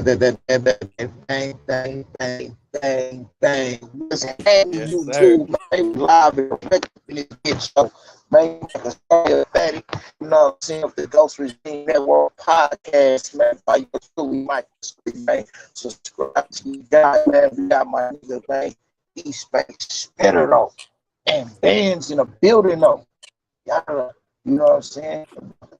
Bang, bang, bang, bang, bang. What's happening, Yes, sir. YouTube, man? Live and direct in this bitch show. Man, like a story of Fatty, you know what I'm saying? Of the Ghost Regime Network podcast, man. By your truly Mike Street, man. Subscribe to you guys, man. We got my nigga, man. East Space Spitter, though. And bands in the building, though. Y'all, you know what I'm saying?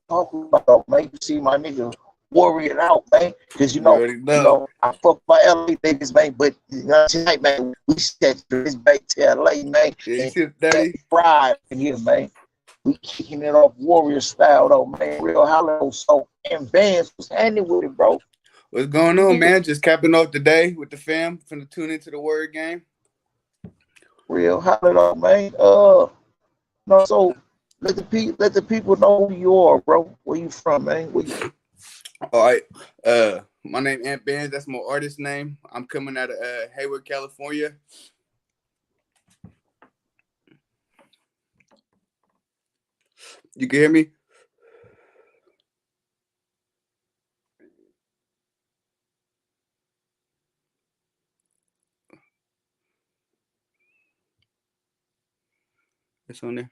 Talk about, man. You see my nigga worry it out, man. Because You already know. I fuck my LA niggas, man. But you know, tonight, man, we set this back to LA, man, Yeah, you and see the 30? fried in here, man. We kicking it off warrior style, though, man. Real hollow. So and Vance was handing with it, bro. What's going on, man? Just capping off the day with the fam. Finna tune into the word game. Real hollow, man. No, so let the people know who you are, bro. Where you from, man? Where you? All right. My name Ant Bands. That's my artist name. I'm coming out of Hayward, California. You can hear me? It's on there.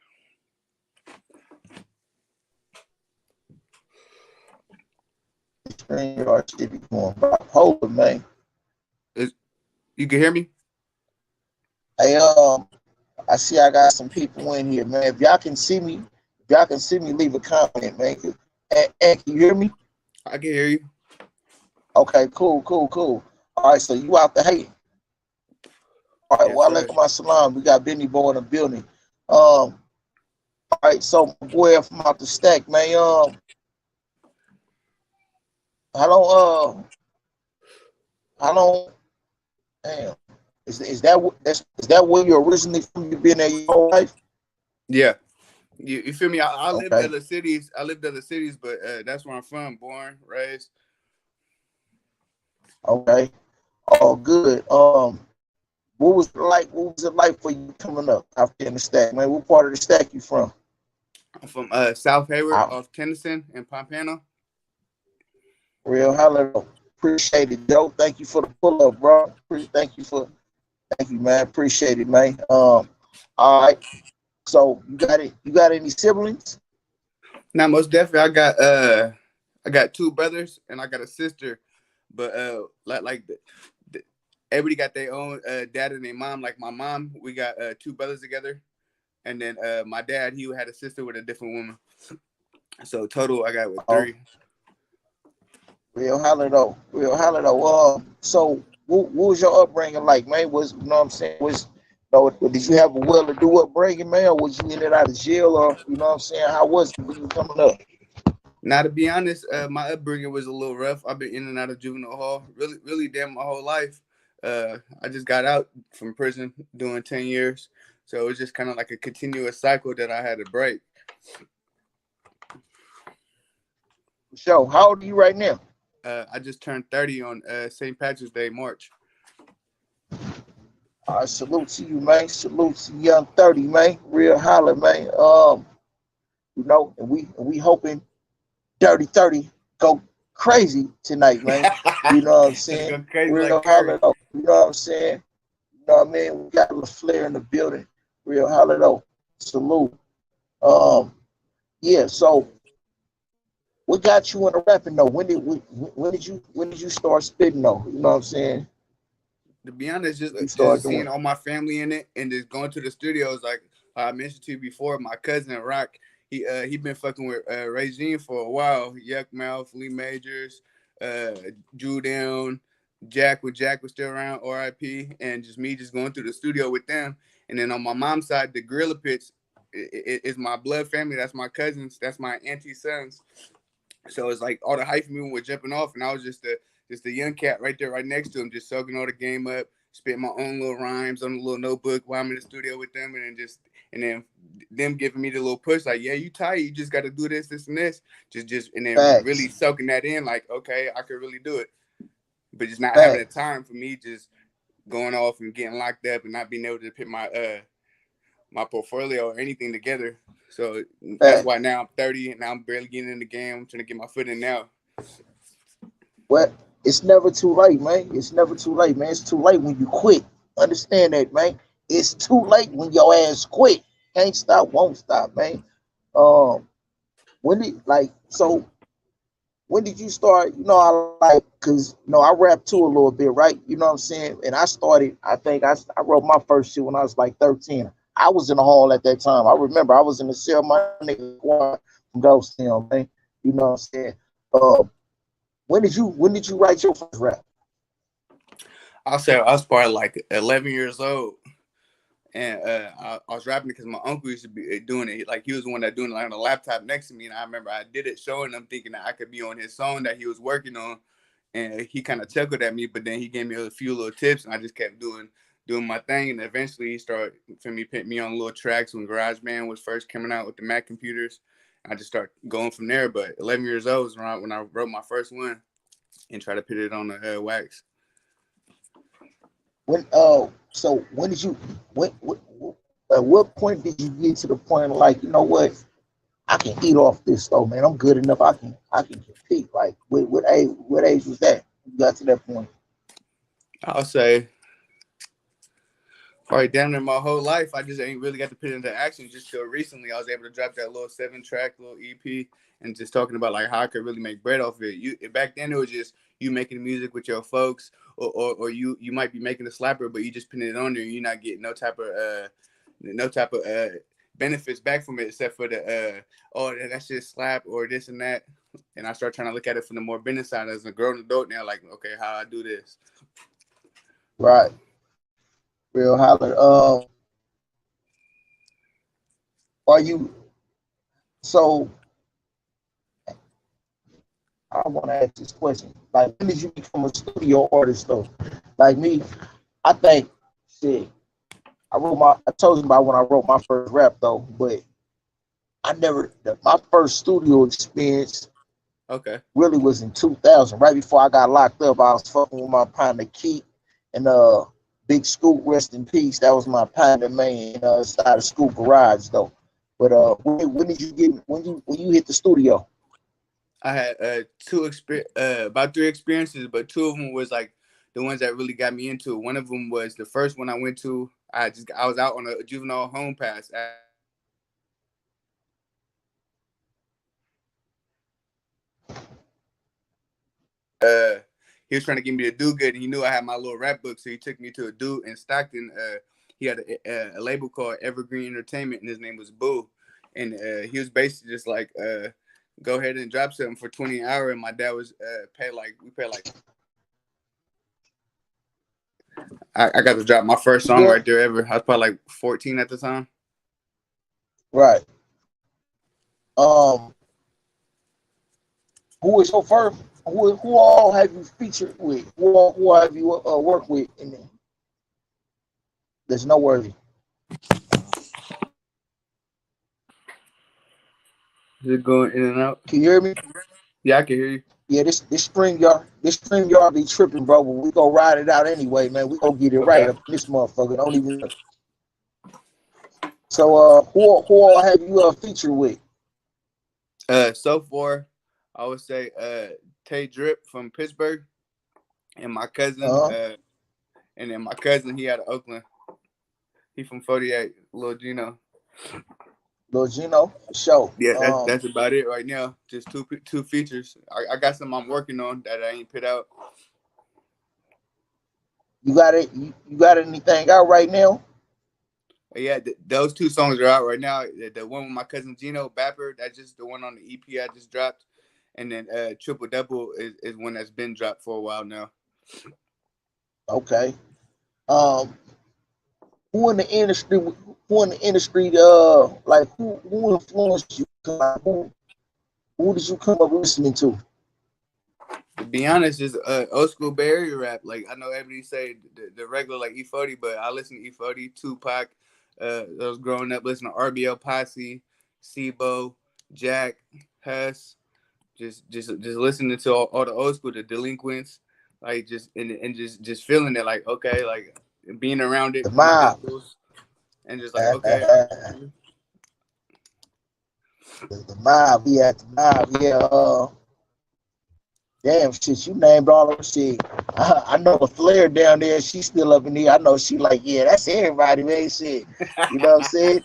Your shit be going bipolar, man. You can hear me? Hey, I see I got some people in here, man. If y'all can see me, leave a comment, man. And can you hear me? I can hear you. Okay, cool. All right, so you out the hate. All right, Yes, well, sir. my salam. We got Benny Boy in the building. All right, so my boy from out the stack, man. How long? How long? Damn. Is that where you originally from? You been there your whole life? Yeah. You feel me? I lived Okay. other cities. But that's where I'm from. Born, raised. Okay. Oh, good. What was it like for you coming up out there in the stack, man? What part of the stack you from? I'm from South Hayward Out. off Tennyson and Pompano. Real hello. Appreciate it, Joe. Thank you for the pull up, bro. Thank you, man. Appreciate it, man. All right. So you got it. You got any siblings? Now, most definitely, I got two brothers and I got a sister, but everybody got their own dad and their mom. Like my mom, we got two brothers together, and then my dad, he had a sister with a different woman. So total, I got with Oh, three. real holler though. Real holler though. So what was your upbringing like, man? Was you know what I'm saying? Did you have a well to do upbringing, man, or was you in and out of jail, or you know what I'm saying? How was it when you coming up? Now, to be honest, my upbringing was a little rough. I've been in and out of juvenile hall, really, damn my whole life. I just got out from prison doing 10 years, so it was just kind of like a continuous cycle that I had to break. So how old are you right now? I just turned 30 on St. Patrick's Day, March. Salute to you, man. Salute to young 30, man. Real holler, man. And we hoping Dirty 30 go crazy tonight, man. You know what I'm Just saying? go crazy like Real holler Curry. though. You know what I'm saying? You know what I mean? We got a little flair in the building. Real holler though. Salute. Um, yeah, so what got you into rapping though? When did you start spitting though? You know what I'm saying? To be honest, You just start seeing doing. all my family in it and just going to the studios, like I mentioned to you before, my cousin Rock, he been fucking with Regine for a while. Yuck Mouth, Lee Majors, uh, Drew Down, Jack when Jack was still around, R.I.P. And just me just going through the studio with them. And then on my mom's side, the Gorilla Pits is my blood family. That's my cousins. That's my auntie's sons. So it's like all the hype people were jumping off, and I was just a young cat right there, right next to him, just soaking all the game up, spitting my own little rhymes on a little notebook while I'm in the studio with them, and then them giving me the little push, like, yeah, you tired, you just got to do this and this, and then really Facts. soaking that in, like, okay, I could really do it, but just not having the Facts. time for me, just going off and getting locked up and not being able to put my portfolio or anything together. So that's why Facts. now I'm 30 and now I'm barely getting in the game. I'm trying to get my foot in now. What It's never too late, man. It's never too late, man. It's too late when you quit. Understand that, man. It's too late when your ass quit. Can't stop, won't stop, man. Um, when did like so? When did you start? I like because I rap too a little bit, right? You know what I'm saying? And I started. I think I wrote my first shit when I was like 13. I was in the hall at that time. I remember I was in the cell. My nigga Quan from Ghost Town, man. You know what I'm saying? Uh, when did you write your first rap? I'll say I was probably like 11 years old. And I was rapping because my uncle used to be doing it. Like he was the one that doing it like on the laptop next to me. And I remember I did it showing him thinking that I could be on his song that he was working on. And he kind of chuckled at me, but then he gave me a few little tips and I just kept doing my thing. And eventually he started put me on little tracks when GarageBand was first coming out with the Mac computers. I just started going from there. But 11 years old was when I wrote my first one and tried to put it on the wax. So when did you when at what point did you get to the point of like, you know what, I can eat off this though, man. I'm good enough. I can compete. Like what age was that? You got to that point. I'll say probably damn near my whole life. I just ain't really got to put it into action just till recently. I was able to drop that little 7-track little EP and just talking about like how I could really make bread off it. You back then it was just you making music with your folks, or you might be making a slapper, but you just putting it on there and you're not getting no type of benefits back from it except for the oh that's just slap or this and that. And I start trying to look at it from the more business side as a grown adult now, like okay, how I do this. Right. Real holler. Are you so I want to ask this question. Like when did you become a studio artist though? Like me, I think shit. I told you about when I wrote my first rap though, but my first studio experience Okay. really was in 2000, right before I got locked up. I was fucking with my partner Keith and Big Scoop, rest in peace. That was my partner, man. Inside of Scoop Garage though. But when did you get when you hit the studio? I had about 3 experiences, but 2 of them was like the ones that really got me into it. One of them was the first one I went to. I was out on a juvenile home pass. He was trying to get me to do good, and he knew I had my little rap book, so he took me to a dude in Stockton. He had a label called Evergreen Entertainment, and his name was Boo, and he was basically just like, go ahead and drop something for 20 an hour. And my dad was we paid like I got to drop my first You song there? right there ever. I was probably like 14 at the time. Right. Um, who is your first? Who all have you featured with? Who have you worked with in there? There's no worthy. Is it going in and out? Can you hear me? Yeah, I can hear you. Yeah, this stream yard be tripping, bro. But we gonna ride it out anyway, man. We gonna get it right Okay. up in this motherfucker. Don't even. So, who all have you featured with? So far, I would say Tay Drip from Pittsburgh, and my cousin, Uh huh. and then my cousin he out of Oakland. He from 48, Lil Gino. Lil Gino, for sure. Yeah, that's about it right now. Just two features. I got some I'm working on that I ain't put out. You got it. You got anything out right now? But yeah, those 2 songs are out right now. The one with my cousin Gino Bapper, that's just the one on the EP I just dropped, and then Triple Double is one that's been dropped for a while now. Okay. Um, who in the industry? Who in the industry? Like who influenced you? Like, who did you come up listening to? To be honest, it's old school Bay Area rap. Like I know everybody say the regular like E40, but I listen to E40, Tupac. I was growing up listening to RBL Posse, Sibo, Jack, Huss. Just listening to all the old school, the Delinquents, like just and just feeling it, like okay, like being around it The with my mob. uncles, and just like okay. the mob. We at the mob. Yeah. Damn shit, you named all of shit. I know a Flair down there, she's still up in here. I know she like, yeah, that's everybody, man. Shit. You know what I'm saying?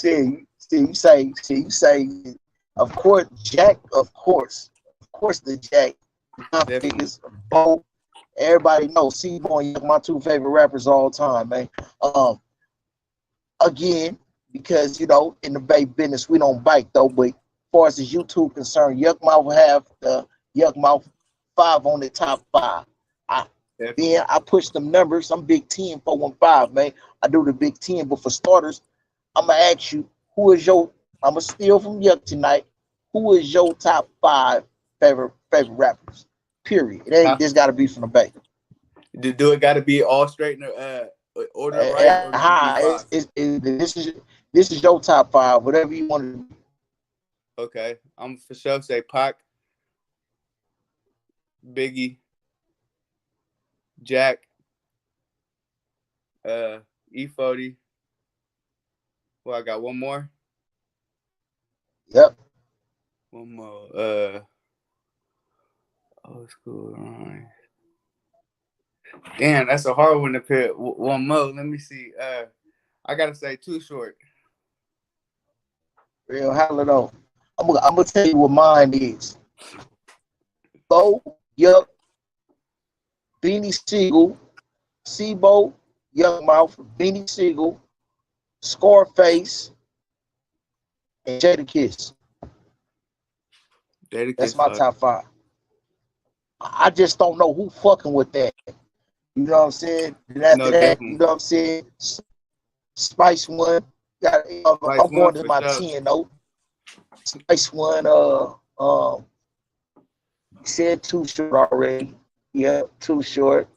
shit, you say, of course, Jack, of course, the Jack. My Definitely. niggas, Bo, everybody knows C-Bo and Yuck, my two favorite rappers all time, man. Again, because in the Bay business, we don't bite though, but as far as the YouTube concerned, Yuck Mouth will have the Yuck Mouth 5 on the top 5. I Definitely. Then I push them numbers. I'm Big 10, 415, man. I do the Big 10, but for starters, I'm gonna ask you, who is your I'm gonna steal from Yuck tonight. Who is your top 5 favorite rappers? Period. It ain't Huh? this gotta be from the Bay. Do it got to be all straight in order, right, or can it be five? This is your top 5, whatever you want to do. Okay, I'm for sure say Pac, Biggie, Jack, E40. Well, I got one more. Yep. One more. Old school. Right. Damn, that's a hard one to pick. One more. Let me see. I gotta say Too Short. Real hell I'm gonna tell you what mine is. Bo, Yuck, Beanie Siegel, Seabo, Young Mouth, Beanie Siegel, Scarface, and Jada Kiss. That's Dedicated my fuck. top 5. I just don't know who fucking with that. You know what I'm saying? And after No, that, you definitely. know what I'm saying? Spice One. Vice I'm one going to for my sure. 10 though. Spice One. Said Too Short already. Yeah, Too Short.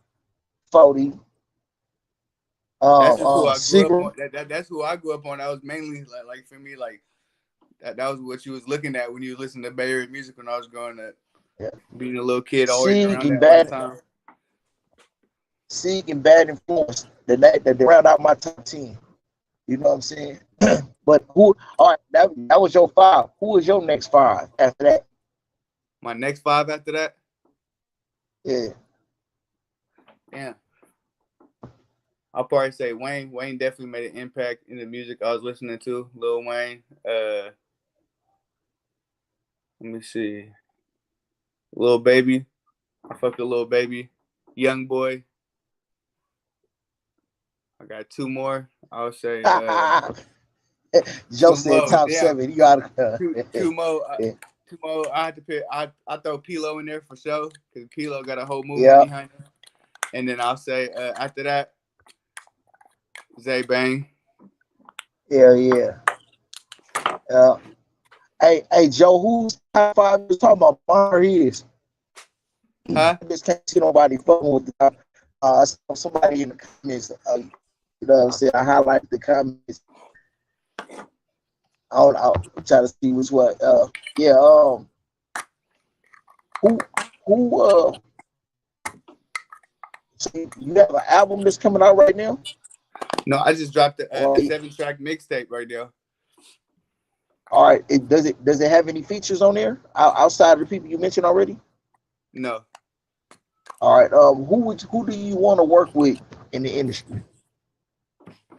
40. That's just who I grew up Seagram. on. That's who I grew up on. That was mainly like for me, like that was what you was looking at when you was listening to Bay Area music when I was growing up. Yeah. Being a little kid, always Sig around and that all the Bad time. Sig and Bad Influence. That they round out my top 10. You know what I'm saying? But who? All right, that was your 5. Who is your next 5 after that? My next five after that, Yeah. yeah, I'll probably say Wayne. Wayne definitely made an impact in the music I was listening to. Lil Wayne. Let me see. Lil Baby. I fuck with Lil Baby. Young Boy. I got two more. I'll say Joe two said more. top Damn. 7. You gotta. Two more. Yeah. Two more. I had to pick. I throw Pilo in there for sure because Pilo got a whole movement Yeah. behind him. And then I'll say after that, Zay Bang. Yeah. Yeah. Hey, Joe, who's top 5 you talking about? Mine is. Huh? I just can't see nobody fucking with the somebody in the comments. You know what I'm saying? I highlight the comments. I'm trying to see which one. Yeah. Who who so you have an album that's coming out right now? No, I just dropped a Or 7-track mixtape right now. all right, does it have any features on there outside of the people you mentioned already? No. All right. Who do you want to work with in the industry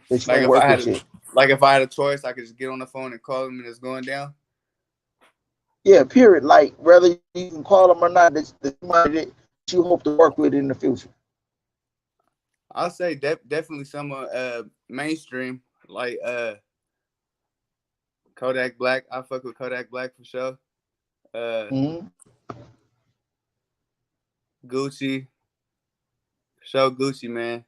that you Like ain't if worked I had with a, yet? like if I had a choice, I could just get on the phone and call them and it's going down. Yeah, period. Like whether you can call them or not, that's somebody that you hope to work with in the future. I'll say definitely some mainstream like Kodak Black. I fuck with Kodak Black for sure. Uh, Mm-hmm. Gucci, for sure Gucci man.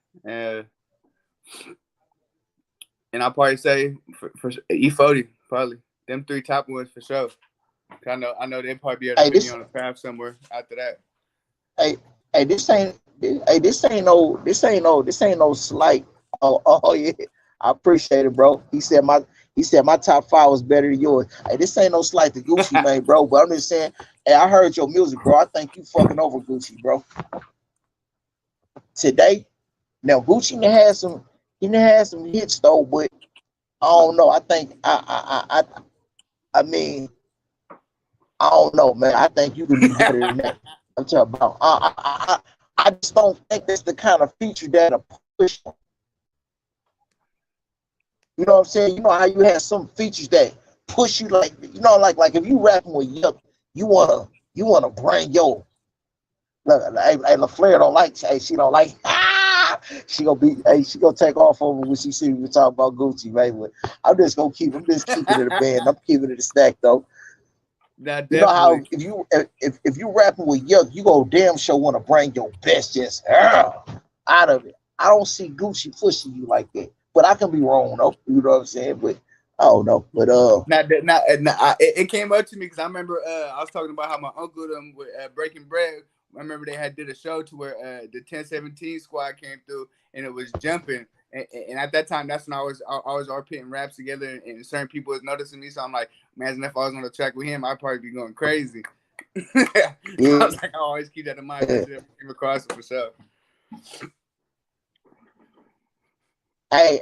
And I'll probably say for E40 probably them three top ones for sure. I know they'd probably be able to Hey, put me this on a path somewhere after that. hey hey this ain't no slight. Oh yeah, I appreciate it, bro. He said my top 5 was better than yours. Hey, this ain't no slight to Gucci, man, bro. But I'm just saying, hey, I heard your music, bro. I think you fucking over Gucci, bro. Today, now Gucci had some hits though, but I don't know. I think I mean I don't know, man. I think you can do better than that. I'm talking about. I just don't think that's the kind of feature that'll push. You know what I'm saying? You know how you have some features that push you, like, you know, like if you rapping with Yuck, you wanna bring your, look, hey, LaFleur don't like, hey, she don't like, she gonna take off over when she see me talking about Gucci, man. But I'm just keeping it a band. I'm keeping it a stack though. That You know definitely. how if you rapping with Yuck, you go damn sure want to bring your best just out of it. I don't see Gucci pushing you like that, but I can be wrong though. You know what I'm saying? But I don't know. But It came up to me because I remember I was talking about how my uncle them with Breaking Bread. I remember they had did a show to where the 1017 squad came through and it was jumping. And at that time, that's when I was all putting raps together, and certain people was noticing me. So I'm like, imagine if I was on the track with him, I'd probably be going crazy. So I yeah, was like, I always keep that in mind. That shit came across for sure. hey,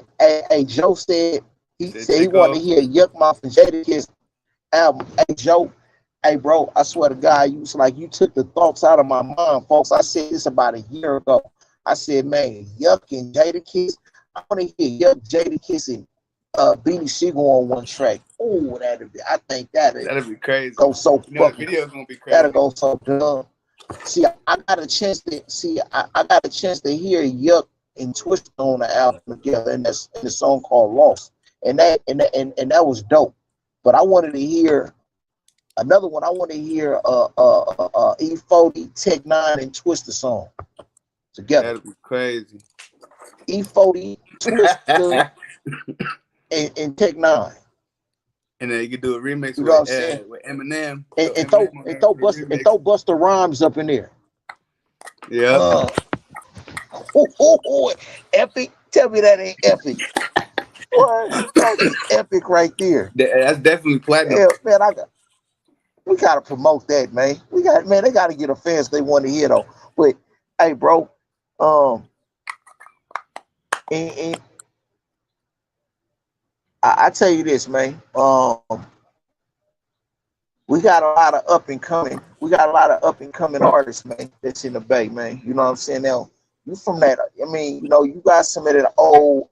Joe said he Said said he take wanted to off. hear Yuck Mouth and Jadakiss album. Hey Joe, hey bro, I swear to God, you took the thoughts out of my mind, folks. I said this about a year ago. I said, man, Yuck and Jadakiss. I want to hear Yuck, Jadakiss, and Beanie Siegel on one track. Oh, I think that'd That'd be crazy. go so You know, the fucking. video's gonna be That'll crazy. go so dumb. See, I got a chance to hear Yuck and Twist on the album together, and that's in the song called Lost, and that was dope. But I wanted to hear another one. I want to hear E40, Tech Nine, and Twister song together. That'd be crazy. E40, Twister, and Tech Nine. And then you could do a remix You know what I'm saying? with Eminem. And, Throw and Eminem throw on and there throw for a Buster and remix. throw Buster Rhymes up in there. Yep. Uh, epic. Tell me that ain't epic. What? That was epic right there. That's definitely platinum. Yeah, man, we gotta promote that, man. They gotta get a fans they want to hear though. But hey, bro, um, and I tell you this, man. We got a lot of up and coming. We got a lot of up and coming artists, man. That's in the Bay, man. You know what I'm saying? Now, you from that? I mean, you got some of that old.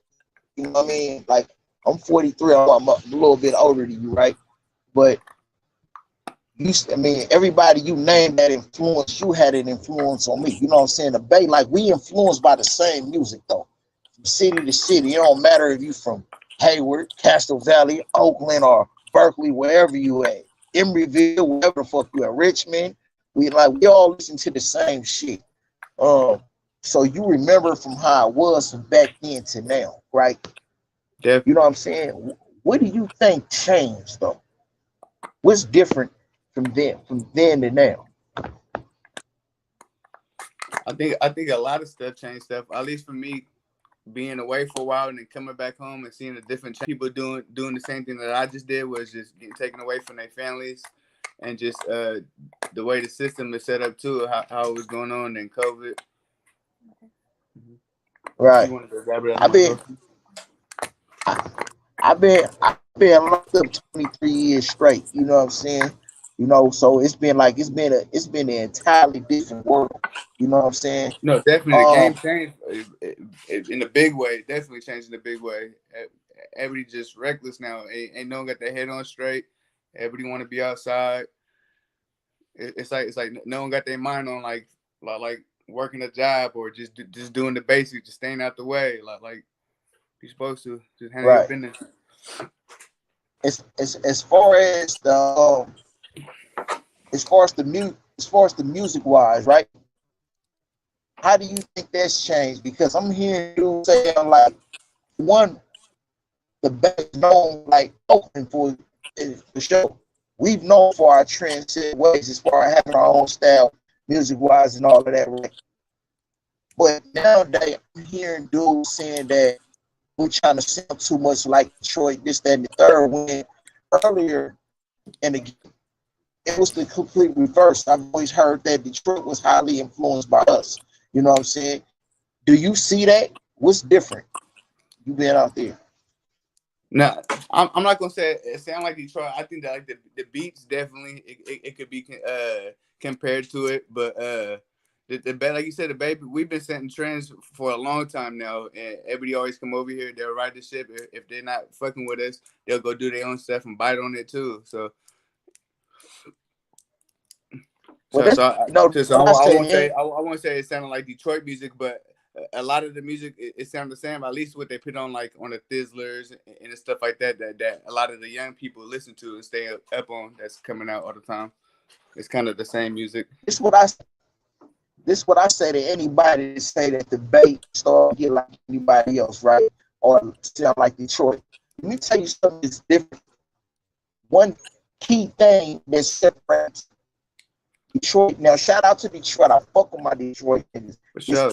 You know what I mean? Like I'm 43. I'm a little bit older than you, right? But I mean, everybody you named that influence, you had an influence on me. You know what I'm saying? The Bay, like we influenced by the same music though. From city to city. It don't matter if you from Hayward, Castro Valley, Oakland, or Berkeley, wherever you at. Emeryville, wherever the fuck you at, Richmond. We all listen to the same shit. Um, so you remember from how it was from back then to now, right? You know Definitely. what I'm saying? What do you think changed though? What's different from then to now? I think a lot of stuff changed stuff. At least for me, being away for a while and then coming back home and seeing the different people doing the same thing that I just did was just getting taken away from their families and just the way the system is set up too, how it was going on in COVID. Right. You want to grab it out of I've my been door? I, I've been locked up 23 years straight. You know what I'm saying? So it's been an entirely different world. You know what I'm saying? No, definitely the game Um, changed in a big way. Definitely changed in a big way. Everybody just reckless now. Ain't no one got their head on straight. Everybody want to be outside. It's like no one got their mind on like working a job or just doing the basics, just staying out the way. Like you're supposed to just handle your right. business. As far as the music wise, right? How do you think that's changed? Because I'm hearing you saying like one the best known like Oakland for sure. We've known for our trendset ways as far as having our own style, music wise, and all of that, right? But nowadays, I'm hearing dudes saying that we're trying to sound too much like Detroit, this, that, and the third. When earlier in the game, it was the complete reverse. I've always heard that Detroit was highly influenced by us. You know what I'm saying? Do you see that? What's different? You been out there? No, I'm not gonna say it sound like Detroit. I think that like the beats definitely it could be compared to it, but the like you said, the baby, we've been setting trends for a long time now, and everybody always come over here. They'll ride the ship. If they're not fucking with us, they'll go do their own stuff and bite on it too. So Well, so that's so I, so what I I said. won't say I won't say it sounded like Detroit music, but a lot of the music it sounded the same. At least what they put on like on the Thizzlers and stuff like that. That a lot of the young people listen to and stay up on. That's coming out all the time. It's kind of the same music. This what I this what I say to anybody that say that the Bay start get like anybody else, right? Or sound like Detroit. Let me tell you something that's different. One key thing that separates Detroit. Now, shout out to Detroit. I fuck with my Detroit niggas. For sure.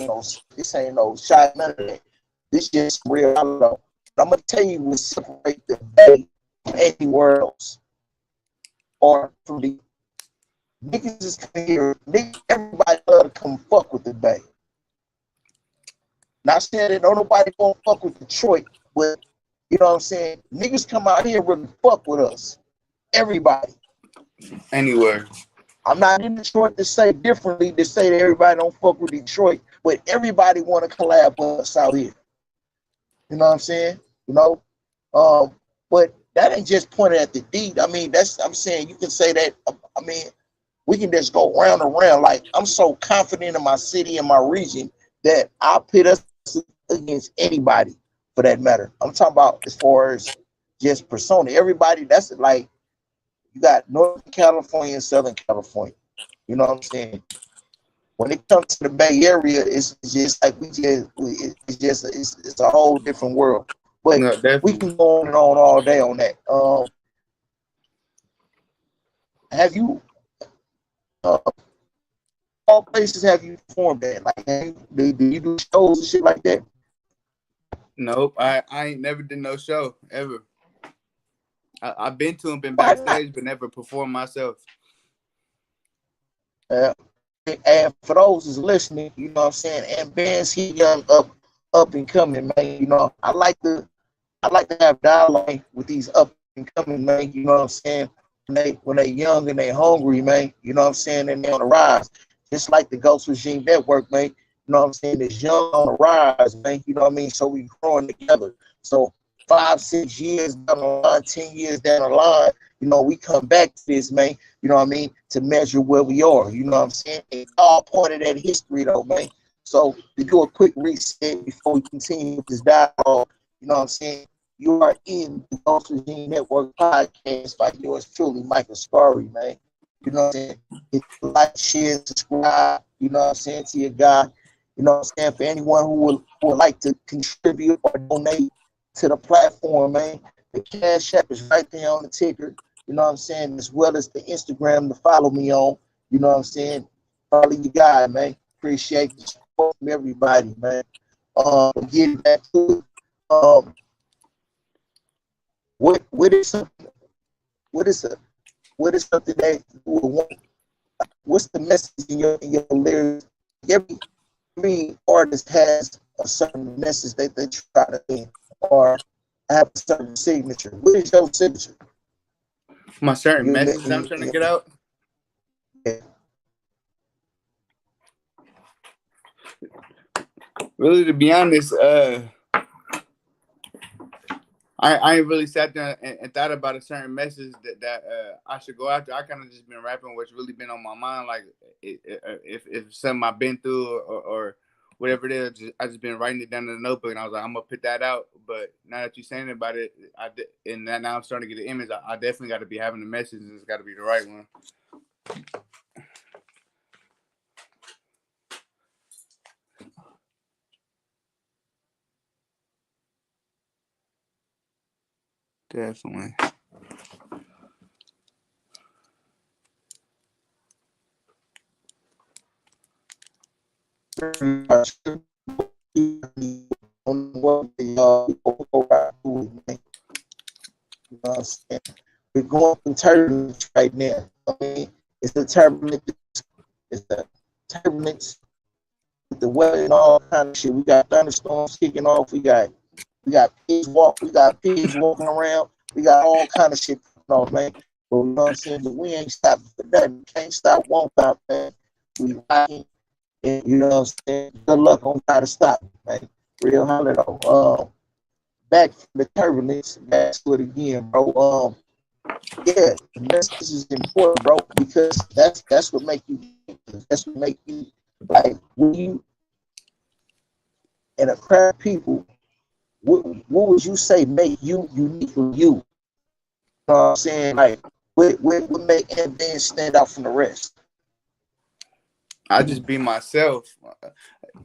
This ain't no shot, none of that. This just real. I don't know. But I'm gonna tell you what separate the Bay from anywhere else, or from the niggas is coming here. Niggas, everybody love to come fuck with the Bay. Not saying that nobody gonna fuck with Detroit, but you know what I'm saying. Niggas come out here really fuck with us. Everybody. Anywhere. I'm not in Detroit to say differently, to say that everybody don't fuck with Detroit, but everybody want to collab with us out here. You know what I'm saying? You know, but that ain't just pointed at the D. I mean, I'm saying you can say that. I mean, we can just go round and round. Like I'm so confident in my city and my region that I'll pit us against anybody for that matter. I'm talking about as far as just persona. Everybody, that's like you got Northern California and Southern California. You know what I'm saying? When it comes to the Bay Area, it's just like it's a whole different world. But No, we can go on and on all day on that. Have you all places have you performed at? Like, do you do shows and shit like that? Nope. I ain't never did no show ever. I've been to them, been Why not? backstage, but never performed myself. And for those who's listening, you know what I'm saying, and bands he young up and coming, man. You know, I like to have dialogue with these up and coming, man. You know what I'm saying? When they young and they hungry, man. You know what I'm saying? And they on the rise, just like the Ghost Regime Network, man. You know what I'm saying? It's young on the rise, man. You know what I mean? So we growing together. So 5, 6 years down the line, 10 years down the line, you know, we come back to this, man. You know what I mean? To measure where we are. You know what I'm saying? It all pointed at history, though, man. So to do a quick reset before we continue with this dialogue, you know what I'm saying? You are in the Ghost Regime Network podcast by yours truly, Michael Scarry, man. You know what I'm saying? Hit like, share, subscribe, you know what I'm saying, to your guy. You know what I'm saying? For anyone who would like to contribute or donate to the platform, man, the Cash App is right there on the ticker. You know what I'm saying? As well as the Instagram to follow me on. You know what I'm saying? Follow your guy, man. Appreciate the support from everybody, man. Getting back to it. What is something that you would want? What's the message in your lyrics? Every artist has a certain message that they try to end or have a certain signature. What is your signature? My certain message I'm trying to get out. Yeah. Really, to be honest, I ain't really sat there and thought about a certain message that I should go after. I kind of just been rapping what's really been on my mind. Like if something I've been through or whatever it is, I just been writing it down in the notebook, and I was like, I'm gonna put that out. But now that you're saying about it, and now I'm starting to get the image. I definitely got to be having the message, and it's got to be the right one. Definitely. We're going through turbulence right now. I mean, it's the turbulence. It's the turbulence with the weather and all kind of shit. We got thunderstorms kicking off. We got We got pigs walking around. We got all kind of shit going on, man. But you know what I'm saying? But we ain't stopping for nothing. Can't stop, won't stop, man. We rocking, and you know what I'm saying? Good luck on how to stop, man. Real hundred though. Back from the turbulence, back to it again, bro. Yeah, the message is important, bro, because that's what make you. That's what make you like when you and a crowd of people. What would you say make you uniquely you? You know what I'm saying? Like, what make Ant stand out from the rest? I just be myself.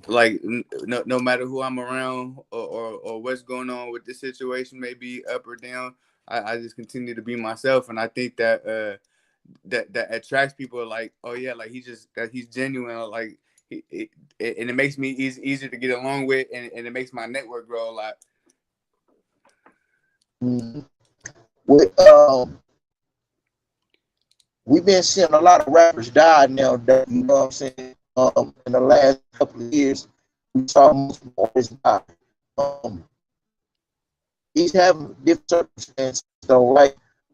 Like no matter who I'm around or what's going on with the situation, maybe up or down, I just continue to be myself, and I think that that attracts people. Like, oh yeah, like he's genuine. Like and it makes me easier to get along with, and it makes my network grow a lot. Mm-hmm. With we've been seeing a lot of rappers die now. You know what I'm saying? In the last couple of years, we saw most artists die. Um, he's having different circumstances, though, right?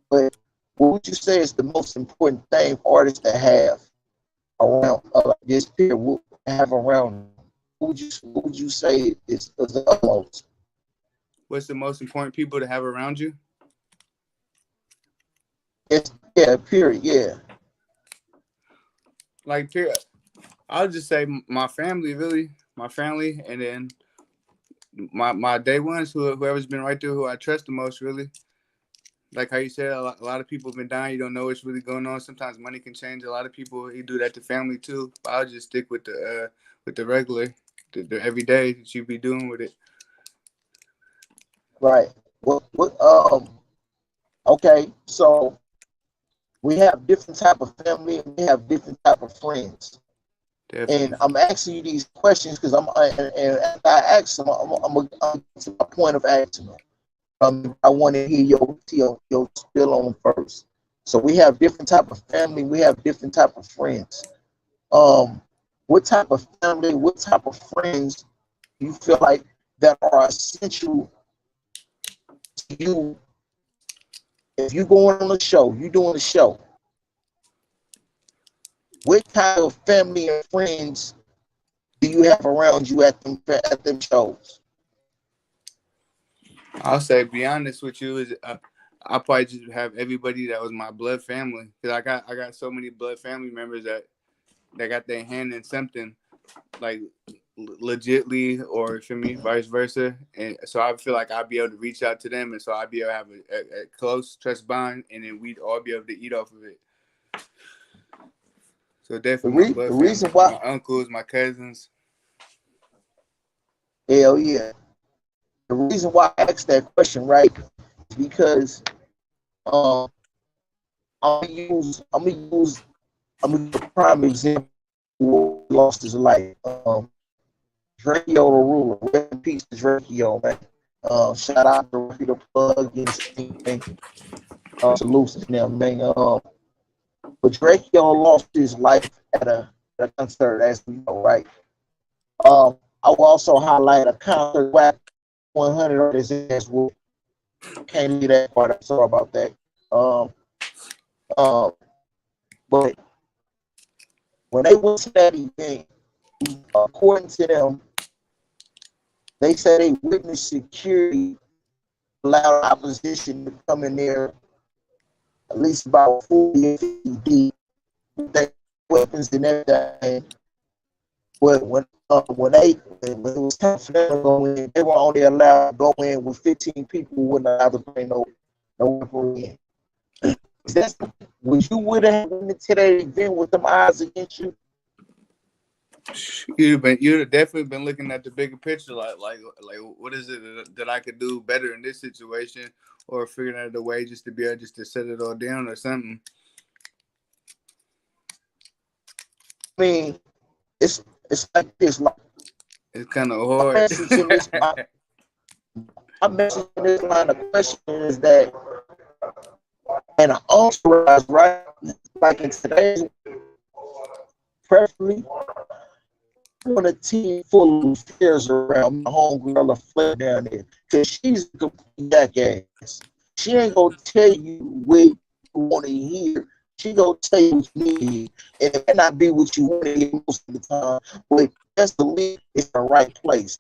But what would you say is the most important thing for artists to have around this period? Have around? What would you say is the utmost? What's the most important people to have around you? It's, yeah, period. Yeah. Like, period. I'll just say my family, really, my family, and then my day ones, whoever's been right there, who I trust the most, really. Like how you said, a lot of people have been dying. You don't know what's really going on. Sometimes money can change. A lot of people, you do that to family too. But I'll just stick with the regular, the everyday that you be doing with it. Right. What okay, so we have different type of family and we have different type of friends. And Definitely. I'm asking you these questions because and after I ask them, I'm to my point of asking them. I want to hear your spill on first. So we have different type of family, we have different type of friends. Um, what type of family, what type of friends you feel like that are essential to you if you going on a show, you doing a show? What kind of family and friends do you have around you at them shows? I'll say, be honest with you, is I'll probably just have everybody that was my blood family, because I got so many blood family members that got their hand in something, like legitly, or for me, vice versa. And so I feel like I'll be able to reach out to them, and so I'll be able to have a close trust bond, and then we'd all be able to eat off of it. So definitely my The blood reason family, why, my uncles, my cousins. hell yeah, the reason why I asked that question, right, is because um, I'm gonna use a prime example who lost his life. Drakeo the Ruler, rest in peace to Drakeo, man. Shout out to Rocky the Plug and his team, man. Salutes to them, man. But Drakeo lost his life at a concert, as we know, right? I will also highlight a concert WAP 100 on his as well. Can't leave that part. I'm sorry about that. Um, um, but when they went to that event, according to them, they said they witnessed security allowed opposition to come in there at least about 40 or 50 deep with their weapons and everything. But when it was time for them to go in, they were only allowed to go in with 15 people who wouldn't allow to bring no weapon in. That's would have went to that event with them odds against you? You'd have definitely been looking at the bigger picture, like what is it that I could do better in this situation, or figuring out a way just to be able just to set it all down or something. I mean, it's like this. It's kind of My hard. message in this my message in this line of question is that and an entourage, right? Like in today's preferably want a team full of fears around my homegirl or flirt down there. Cause she's a complete jackass. She ain't gonna tell you what you want to hear. She gonna tell you what you need to hear. And it may not be what you want to hear most of the time, but that's the lead is the right place.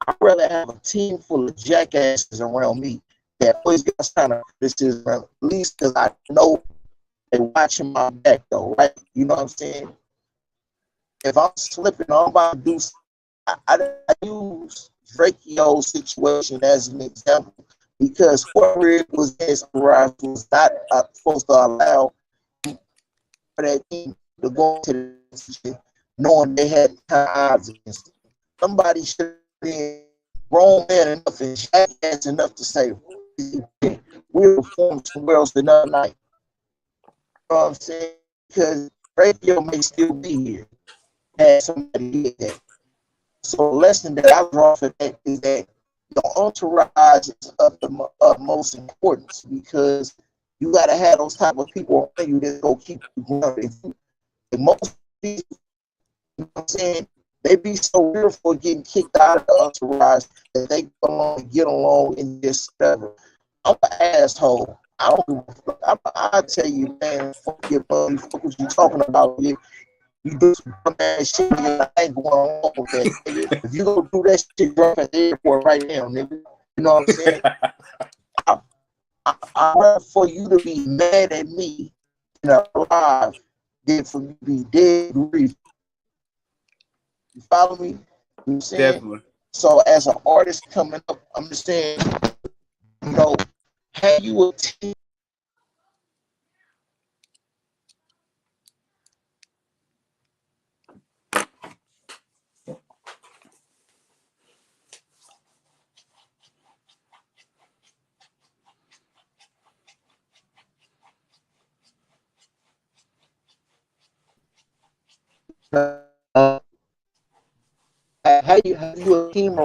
I'd rather have a team full of jackasses around me that always got kind of criticism, at least because I know they watching my back though, right? You know what I'm saying? If I'm slipping, I'm about to do. I use Drakeo's situation as an example because whoever it was against Rise was not supposed to allow for that team to go into the decision knowing they had kind of odds against them. Somebody should have been grown man enough and jackass enough to say, we'll perform somewhere else another night. You know what I'm saying? Because radio may still be here had somebody did that. So the lesson that I draw from that is that your entourage is of the utmost importance because you got to have those type of people around you that go keep you grounded. If most people, you know what I'm saying, they be so fearful of getting kicked out of the entourage that they go along and get along in this whatever. I'm an asshole. I don't give a fuck. I tell you, man, fuck your money, fuck what you talking about. You do some dumb ass shit, nigga. I ain't going along with that, nigga. If you go do that shit, drop at the airport right now, nigga. You know what I'm saying? I'd rather for you to be mad at me and alive than for you to be dead and grief. You follow me? You know what I'm saying? Definitely. So as an artist coming up, I'm just saying, you know, have you a team? Have you a team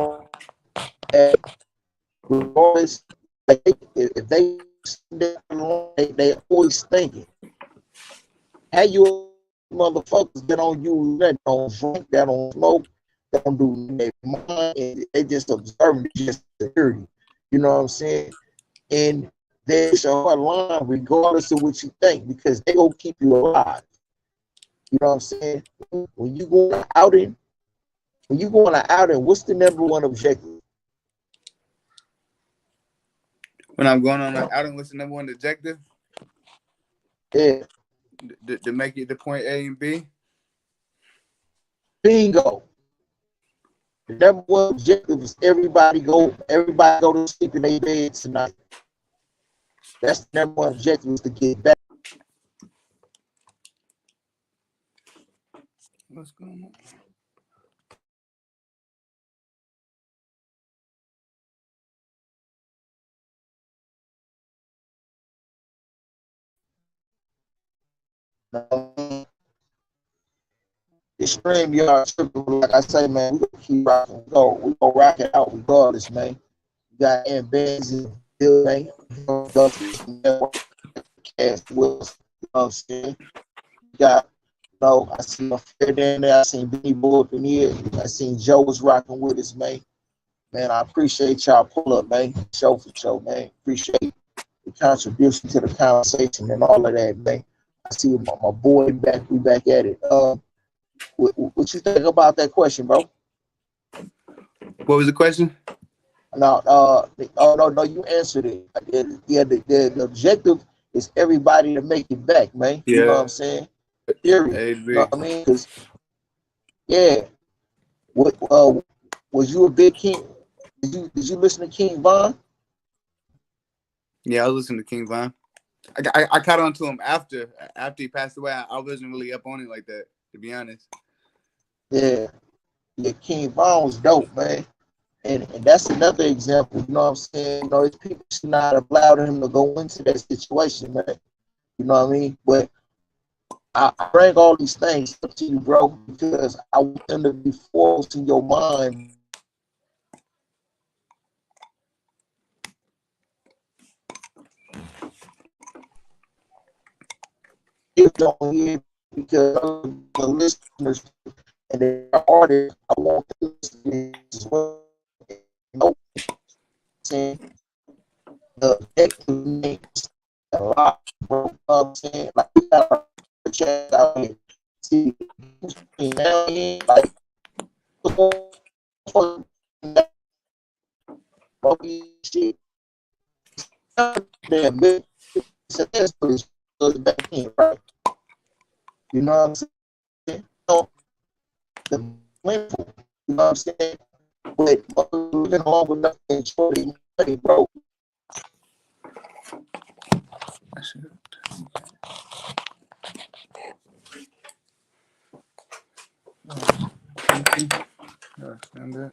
regardless? Like if they always thinking. How you motherfuckers get on you that don't drink, that don't smoke, that don't do their mind, and they just observe just security. You know what I'm saying? And there's a line regardless of what you think because they gonna keep you alive. You know what I'm saying? When you go on an outing, what's the number one objective? When I'm going on an outing, what's the number one objective? Yeah. To make it to point A and B. Bingo. The number one objective is everybody go to sleep in their bed tonight. That's the number one objective is to get back. What's going on? The stream yard triple, like I say, man, we gonna keep rocking. We gonna rock it out regardless, man. We got bands in the building, cast with us, you know what I'm saying? We got, I see my friend in there, I seen Benny Boy up in here, I seen Joe was rocking with us, man. Man, I appreciate y'all pull up, man. Show for show, man. Appreciate the contribution to the conversation and all of that, man. I see my boy back. We back at it. What you think about that question, bro? What was the question? No, no, you answered it. Yeah, the objective is everybody to make it back, man. Yeah. You know what I'm saying? Period. You know what I mean? Because yeah, what was you a big King? Did you listen to King Von? Yeah, I was listening to King Von. I caught on to him after he passed away. I wasn't really up on it like that, to be honest. Yeah, King Von was dope, man. And that's another example, you know what I'm saying? You know, it's people should not have allowed him to go into that situation, man. You know what I mean? But I bring all these things up to you, bro, because I want them to be forced in your mind. If don't hear because the listeners And then artists, I want to listen to this as well. You know, saying the objective makes a lot, bro. You know what I'm saying? Like, we got our chest out here. See, now, like, shit. Damn good. So that's pretty good back in, right? You know what I'm saying? So, the windfall, you know what I'm saying? But living long enough to enjoy the money, bro. Understand that?